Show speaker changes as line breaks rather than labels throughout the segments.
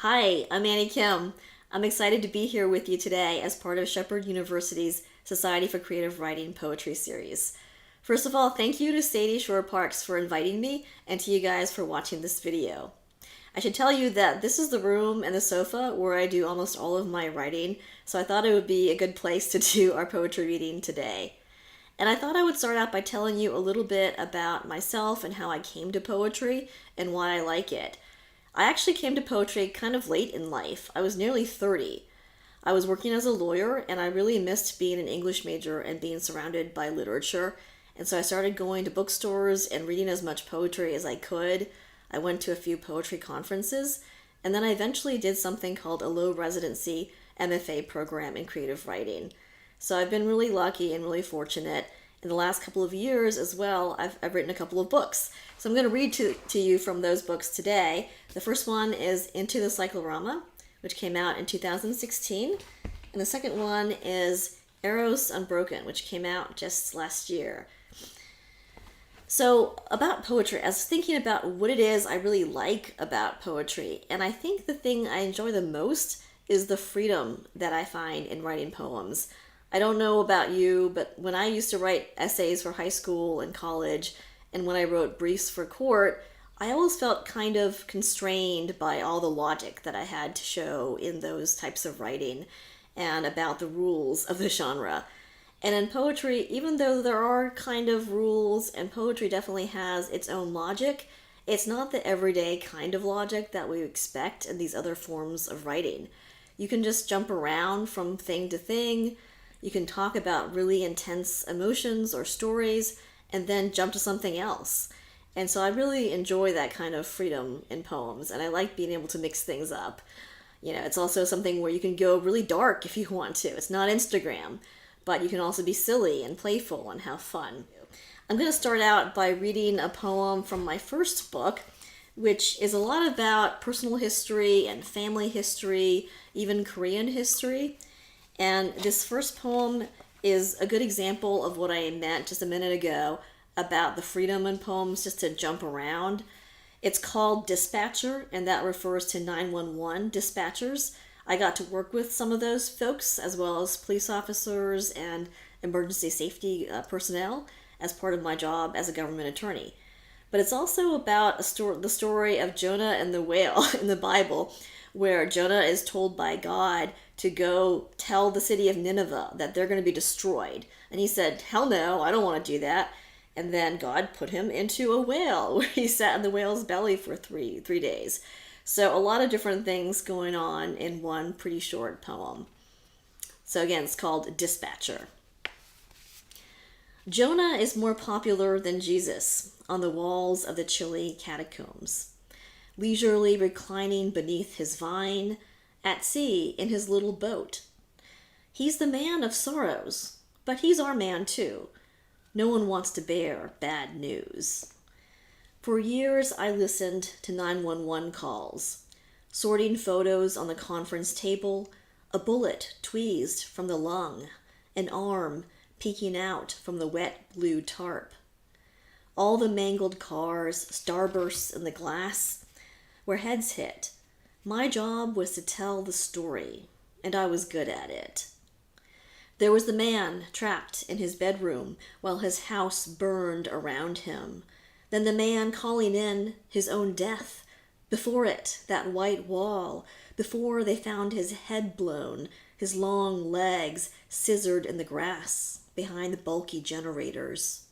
Hi, I'm Annie Kim. I'm excited to be here with you today as part of Shepherd University's Society for Creative Writing Poetry Series. First of all, thank you to Sadie Shorr-Parks for inviting me and to you guys for watching this video. I should tell you that this is the room and the sofa where I do almost all of my writing, so I thought it would be a good place to do our poetry reading today. And I thought I would start out by telling you a little bit about myself and how I came to poetry and why I like it. I actually came to poetry kind of late in life. I was nearly 30. I was working as a lawyer and I really missed being an English major and being surrounded by literature. And so I started going to bookstores and reading as much poetry as I could. I went to a few poetry conferences, and then I eventually did something called a low residency MFA program in creative writing. So I've been really lucky and really fortunate. In the last couple of years as well, I've written a couple of books. So I'm going to read to you from those books today. The first one is Into the Cyclorama, which came out in 2016. And the second one is Eros, Unbroken, which came out just last year. So about poetry, I was thinking about what it is I really like about poetry. And I think the thing I enjoy the most is the freedom that I find in writing poems. I don't know about you, but when I used to write essays for high school and college, and when I wrote briefs for court, I always felt kind of constrained by all the logic that I had to show in those types of writing and about the rules of the genre. And in poetry, even though there are kind of rules, and poetry definitely has its own logic, it's not the everyday kind of logic that we expect in these other forms of writing. You can just jump around from thing to thing. You can talk about really intense emotions or stories and then jump to something else. And so I really enjoy that kind of freedom in poems, and I like being able to mix things up. You know, it's also something where you can go really dark if you want to. It's not Instagram, but you can also be silly and playful and have fun. I'm going to start out by reading a poem from my first book, which is a lot about personal history and family history, even Korean history. And this first poem is a good example of what I meant just a minute ago about the freedom in poems just to jump around. It's called Dispatcher, and that refers to 911 dispatchers. I got to work with some of those folks, as well as police officers and emergency safety personnel, as part of my job as a government attorney. But it's also about the story of Jonah and the whale in the Bible, where Jonah is told by God to go tell the city of Nineveh that they're going to be destroyed. And he said, hell no, I don't want to do that. And then God put him into a whale, where he sat in the whale's belly for three days. So a lot of different things going on in one pretty short poem. So again, it's called Dispatcher. Jonah is more popular than Jesus on the walls of the chilly catacombs, leisurely reclining beneath his vine, at sea in his little boat. He's the man of sorrows, but he's our man too. No one wants to bear bad news. For years I listened to 911 calls, sorting photos on the conference table, a bullet tweezed from the lung, an arm peeking out from the wet blue tarp. All the mangled cars, starbursts in the glass, where heads hit. My job was to tell the story, and I was good at it. There was the man trapped in his bedroom while his house burned around him. Then the man calling in his own death. Before it, that white wall. Before they found his head blown, his long legs scissored in the grass behind the bulky generators.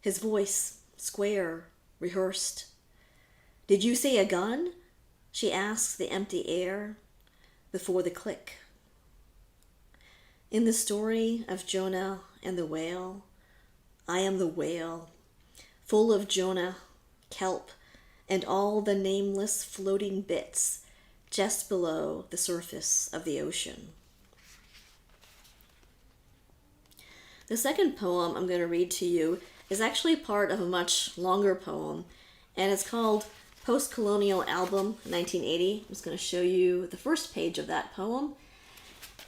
His voice, square, rehearsed. Did you say a gun? She asks the empty air before the click. In the story of Jonah and the whale, I am the whale, full of Jonah, kelp, and all the nameless floating bits just below the surface of the ocean. The second poem I'm going to read to you is actually part of a much longer poem, and it's called Post-Colonial Album, 1980. I'm just going to show you the first page of that poem.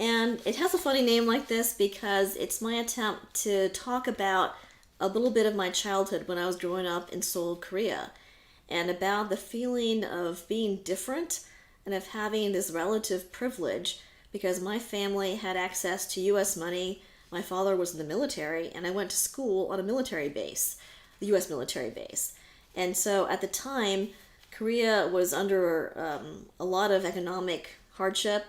And it has a funny name like this because it's my attempt to talk about a little bit of my childhood when I was growing up in Seoul, Korea, and about the feeling of being different and of having this relative privilege because my family had access to U.S. money. My father was in the military, and I went to school on a military base, the U.S. military base. And so at the time, Korea was under a lot of economic hardship.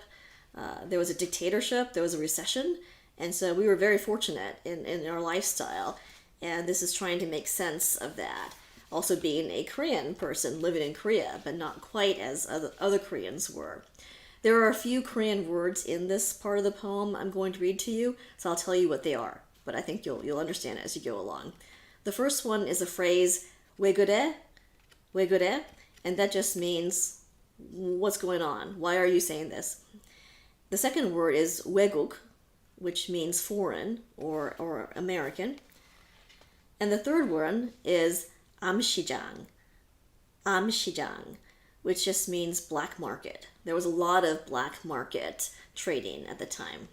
There was a dictatorship, there was a recession, and so we were very fortunate in our lifestyle. And this is trying to make sense of that. Also being a Korean person living in Korea, but not quite as other Koreans were. There are a few Korean words in this part of the poem I'm going to read to you, so I'll tell you what they are, but I think you'll understand it as you go along. The first one is a phrase, 왜 그래? 왜 그래? And that just means, what's going on? Why are you saying this? The second word is 외국, which means foreign or American. And the third one is 암시장, 암시장, which just means black market. There was a lot of black market trading at the time.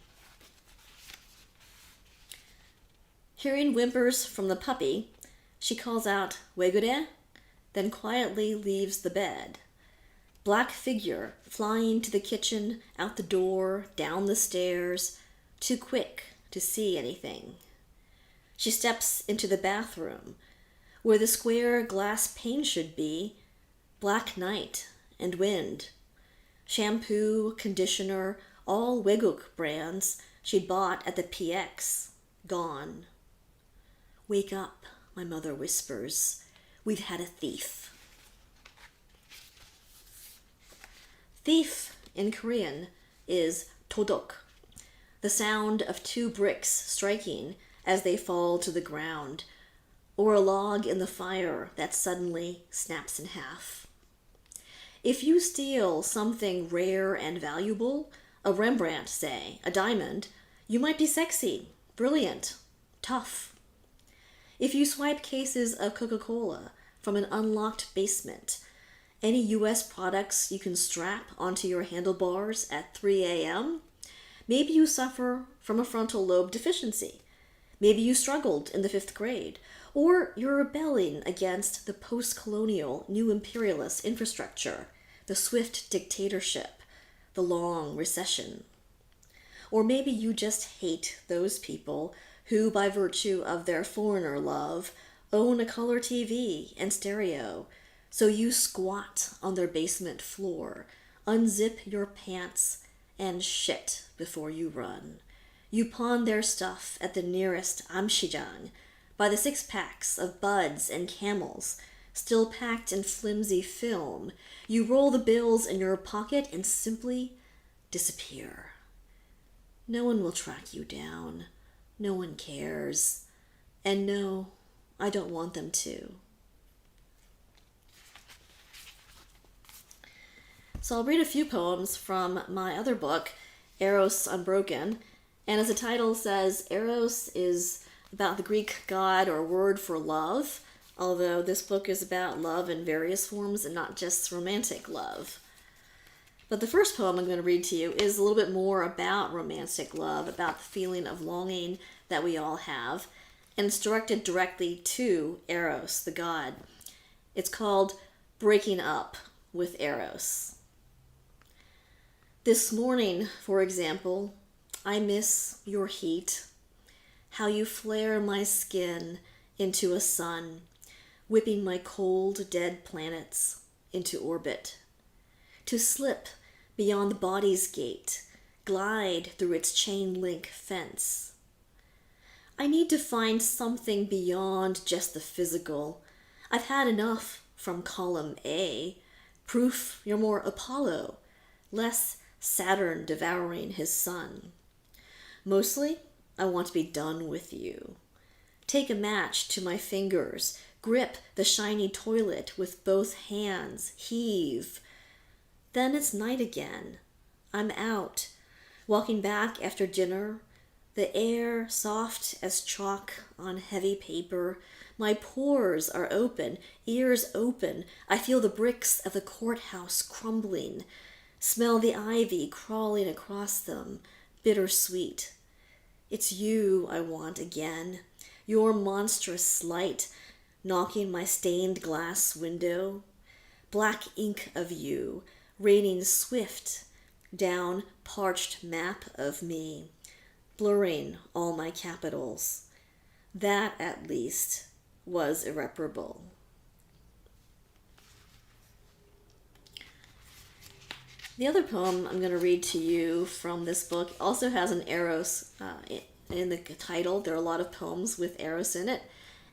Hearing whimpers from the puppy, she calls out, 왜 그래? Then quietly leaves the bed. Black figure flying to the kitchen, out the door, down the stairs, too quick to see anything. She steps into the bathroom, where the square glass pane should be, black night and wind. Shampoo, conditioner, all 외국 brands she'd bought at the PX, gone. Wake up, my mother whispers. We've had a thief. Thief in Korean is 도둑, the sound of two bricks striking as they fall to the ground, or a log in the fire that suddenly snaps in half. If you steal something rare and valuable, a Rembrandt, say, a diamond, you might be sexy, brilliant, tough. If you swipe cases of Coca-Cola from an unlocked basement, any U.S. products you can strap onto your handlebars at 3 a.m., maybe you suffer from a frontal lobe deficiency. Maybe you struggled in the 5th grade, or you're rebelling against the post-colonial new imperialist infrastructure, the swift dictatorship, the long recession. Or maybe you just hate those people who, by virtue of their foreigner love, own a color TV and stereo, so you squat on their basement floor, unzip your pants, and shit before you run. You pawn their stuff at the nearest amshijang, by the 6-packs of buds and camels, still packed in flimsy film. You roll the bills in your pocket and simply disappear. No one will track you down. No one cares. And no, I don't want them to. So I'll read a few poems from my other book, Eros, Unbroken. And as the title says, Eros is about the Greek god or word for love, although this book is about love in various forms and not just romantic love. But the first poem I'm going to read to you is a little bit more about romantic love, about the feeling of longing that we all have, and it's directed directly to Eros, the god. It's called Breaking Up with Eros. This morning, for example, I miss your heat, how you flare my skin into a sun, whipping my cold, dead planets into orbit. To slip beyond the body's gate, glide through its chain-link fence. I need to find something beyond just the physical. I've had enough from column A, proof you're more Apollo, less Saturn devouring his sun. Mostly, I want to be done with you. Take a match to my fingers, grip the shiny toilet with both hands, heave. Then it's night again. I'm out, walking back after dinner, the air soft as chalk on heavy paper. My pores are open, ears open. I feel the bricks of the courthouse crumbling, smell the ivy crawling across them, bittersweet. It's you I want again, your monstrous light knocking my stained glass window. Black ink of you, raining swift down parched map of me, blurring all my capitals. That, at least, was irreparable. The other poem I'm going to read to you from this book also has an Eros in the title. There are a lot of poems with Eros in it.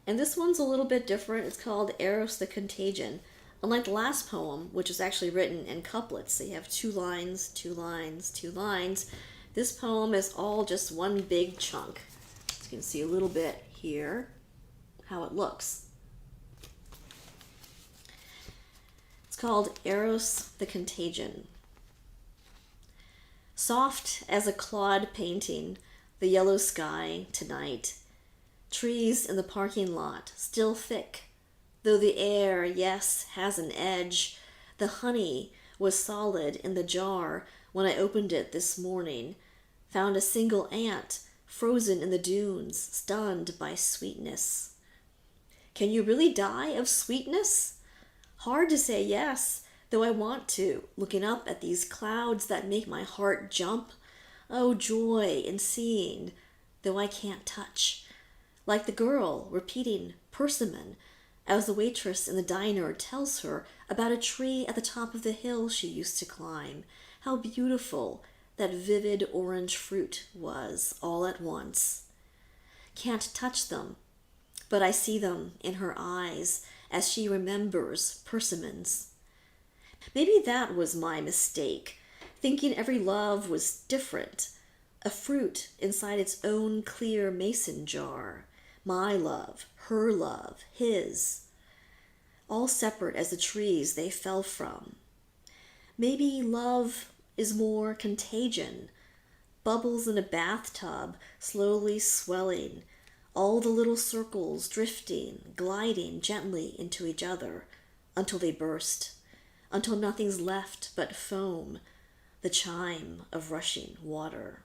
And this one's a little bit different. It's called Eros the Contagion. Unlike the last poem, which is actually written in couplets, so you have 2 lines, 2 lines, 2 lines. This poem is all just one big chunk. So you can see a little bit here how it looks. It's called Eros the Contagion. Soft as a clod painting, the yellow sky tonight. Trees in the parking lot, still thick, though the air, yes, has an edge. The honey was solid in the jar when I opened it this morning. Found a single ant frozen in the dunes, stunned by sweetness. Can you really die of sweetness? Hard to say yes, though I want to, looking up at these clouds that make my heart jump. Oh, joy in seeing, though I can't touch. Like the girl repeating persimmon as the waitress in the diner tells her about a tree at the top of the hill she used to climb. How beautiful that vivid orange fruit was all at once. Can't touch them, but I see them in her eyes as she remembers persimmons. Maybe that was my mistake, thinking every love was different, a fruit inside its own clear mason jar. My love, her love, his, all separate as the trees they fell from. Maybe love is more contagion, bubbles in a bathtub slowly swelling, all the little circles drifting, gliding gently into each other until they burst, until nothing's left but foam, the chime of rushing water.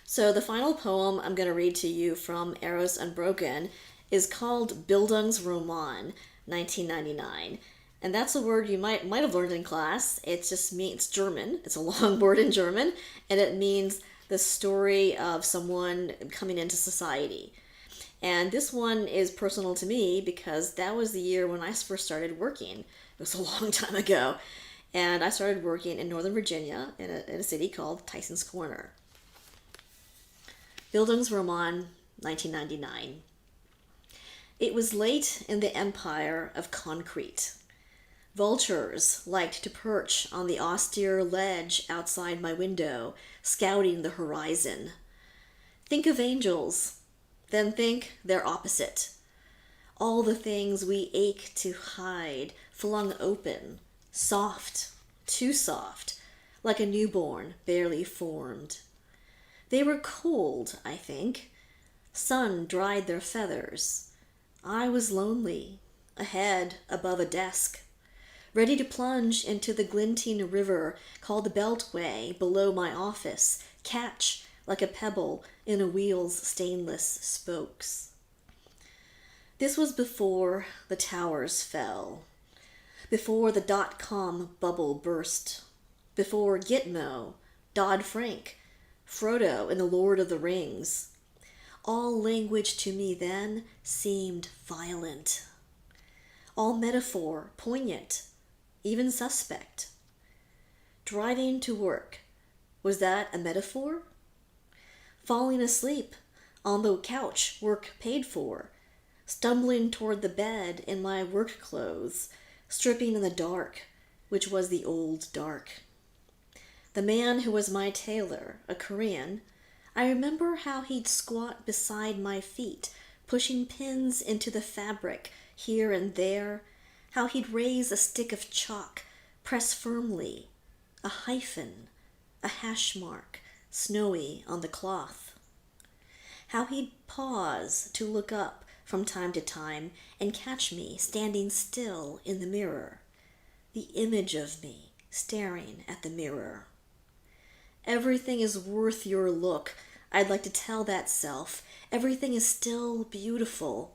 So the final poem I'm going to read to you from Eros Unbroken is called Bildungsroman, 1999. And that's a word you might have learned in class. It's German. It's a long word in German, and it means the story of someone coming into society. And this one is personal to me because that was the year when I first started working. It was a long time ago. And I started working in Northern Virginia in a city called Tyson's Corner. Bildungsroman, 1999. It was late in the empire of concrete. Vultures liked to perch on the austere ledge outside my window, scouting the horizon. Think of angels, then think their opposite. All the things we ache to hide, flung open, soft, too soft, like a newborn barely formed. They were cold, I think. Sun dried their feathers. I was lonely, a head above a desk, ready to plunge into the glinting river called the Beltway below my office, catch like a pebble in a wheel's stainless spokes. This was before the towers fell, before the dot-com bubble burst, before Gitmo, Dodd-Frank, Frodo in The Lord of the Rings. All language to me then seemed violent. All metaphor poignant, even suspect. Driving to work, was that a metaphor? Falling asleep on the couch work paid for, stumbling toward the bed in my work clothes, stripping in the dark, which was the old dark. The man who was my tailor, a Korean, I remember how he'd squat beside my feet, pushing pins into the fabric here and there, how he'd raise a stick of chalk, press firmly, a hyphen, a hash mark, snowy on the cloth. How he'd pause to look up from time to time and catch me standing still in the mirror, the image of me staring at the mirror. Everything is worth your look, I'd like to tell that self. Everything is still beautiful,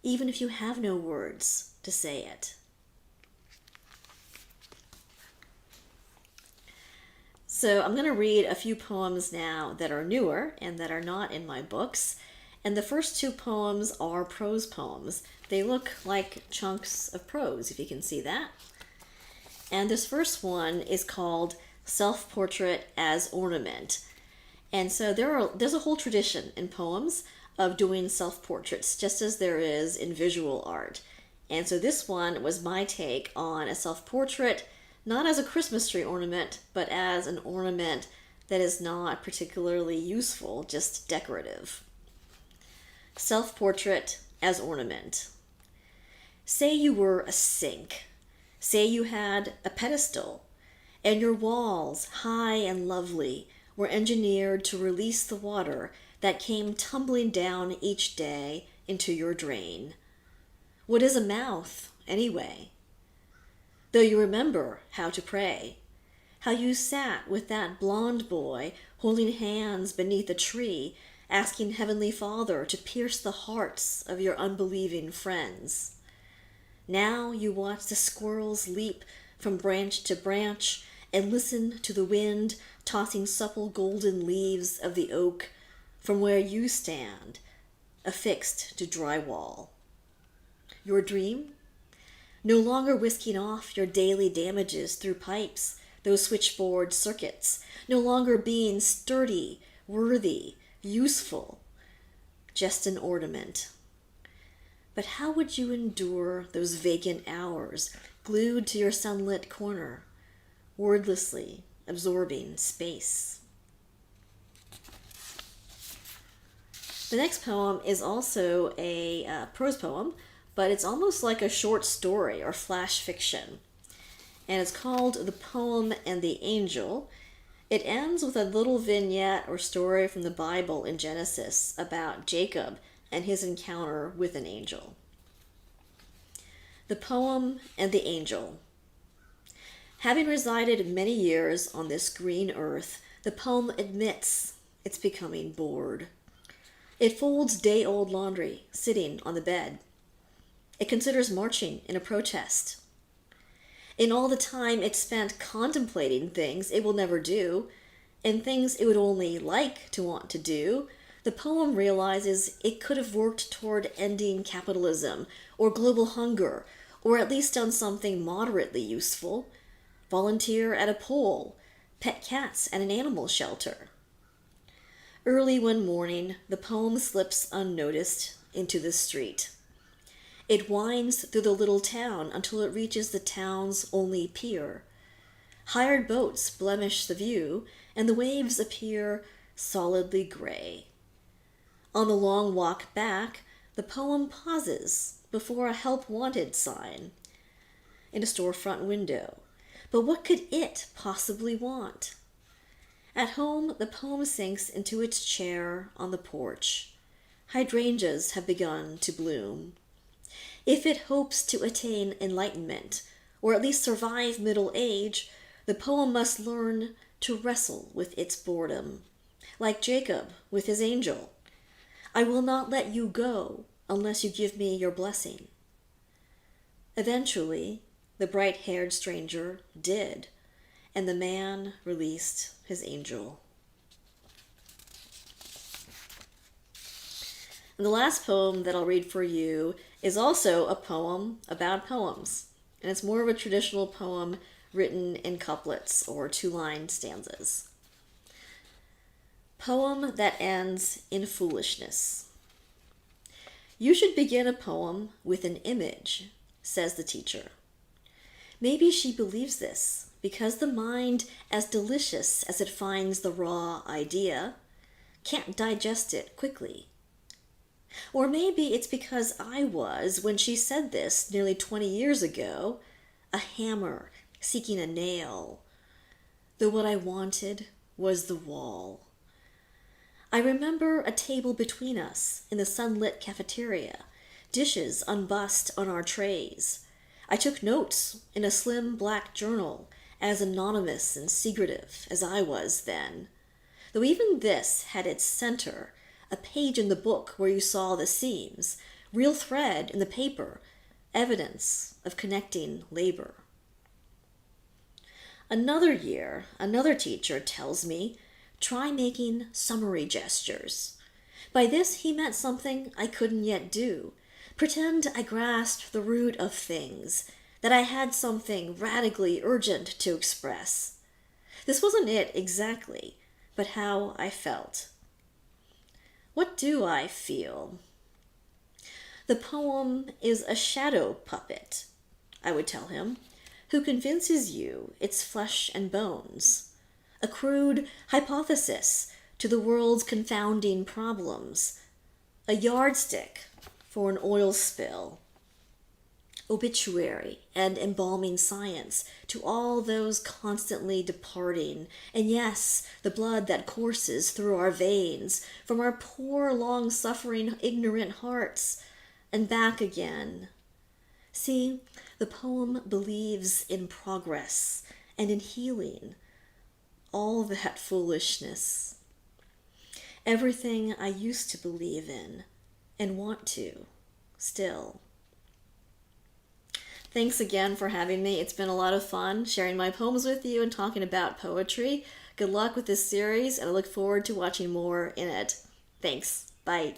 even if you have no words to say it. So I'm going to read a few poems now that are newer and that are not in my books. And the first two poems are prose poems. They look like chunks of prose, if you can see that. And this first one is called Self-Portrait as Ornament. And so there's a whole tradition in poems of doing self-portraits, just as there is in visual art. And so this one was my take on a self-portrait, not as a Christmas tree ornament, but as an ornament that is not particularly useful, just decorative. Self-portrait as ornament. Say you were a sink. Say you had a pedestal, and your walls, high and lovely, were engineered to release the water that came tumbling down each day into your drain. What is a mouth, anyway? Though you remember how to pray, how you sat with that blonde boy holding hands beneath a tree, asking Heavenly Father to pierce the hearts of your unbelieving friends. Now you watch the squirrels leap from branch to branch and listen to the wind tossing supple golden leaves of the oak from where you stand, affixed to drywall. Your dream? No longer whisking off your daily damages through pipes, those switchboard circuits, no longer being sturdy, worthy, useful, just an ornament. But how would you endure those vacant hours, glued to your sunlit corner, wordlessly absorbing space? The next poem is also a prose poem, but it's almost like a short story or flash fiction. And it's called The Poem and the Angel. It ends with a little vignette or story from the Bible in Genesis about Jacob and his encounter with an angel. The Poem and the Angel. Having resided many years on this green earth, the poem admits it's becoming bored. It folds day-old laundry, sitting on the bed. It considers marching in a protest. In all the time it spent contemplating things it will never do, and things it would only like to want to do, the poem realizes it could have worked toward ending capitalism or global hunger, or at least done something moderately useful. Volunteer at a poll, pet cats at an animal shelter. Early one morning, the poem slips unnoticed into the street. It winds through the little town until it reaches the town's only pier. Hired boats blemish the view, and the waves appear solidly gray. On the long walk back, the poem pauses before a help wanted sign in a storefront window. But what could it possibly want? At home, the poem sinks into its chair on the porch. Hydrangeas have begun to bloom. If it hopes to attain enlightenment, or at least survive middle age, the poem must learn to wrestle with its boredom. Like Jacob with his angel. I will not let you go unless you give me your blessing. Eventually, the bright-haired stranger did, and the man released his angel. And the last poem that I'll read for you is also a poem about poems, and it's more of a traditional poem written in couplets or two-line stanzas. Poem that ends in foolishness. You should begin a poem with an image, says the teacher. Maybe she believes this because the mind, as delicious as it finds the raw idea, can't digest it quickly. Or maybe it's because I was, when she said this nearly 20 years ago, a hammer seeking a nail, though what I wanted was the wall. I remember a table between us in the sunlit cafeteria, dishes unbussed on our trays. I took notes in a slim black journal, as anonymous and secretive as I was then. Though even this had its center, a page in the book where you saw the seams, real thread in the paper, evidence of connecting labor. Another year, another teacher tells me, try making summary gestures. By this he meant something I couldn't yet do. Pretend I grasped the root of things, that I had something radically urgent to express. This wasn't it exactly, but how I felt. What do I feel? The poem is a shadow puppet, I would tell him, who convinces you it's flesh and bones. A crude hypothesis to the world's confounding problems. A yardstick for an oil spill. Obituary and embalming science to all those constantly departing, and yes, the blood that courses through our veins from our poor, long-suffering, ignorant hearts, and back again. See, the poem believes in progress and in healing. All that foolishness. Everything I used to believe in and want to, still. Thanks again for having me. It's been a lot of fun sharing my poems with you and talking about poetry. Good luck with this series, and I look forward to watching more in it. Thanks. Bye.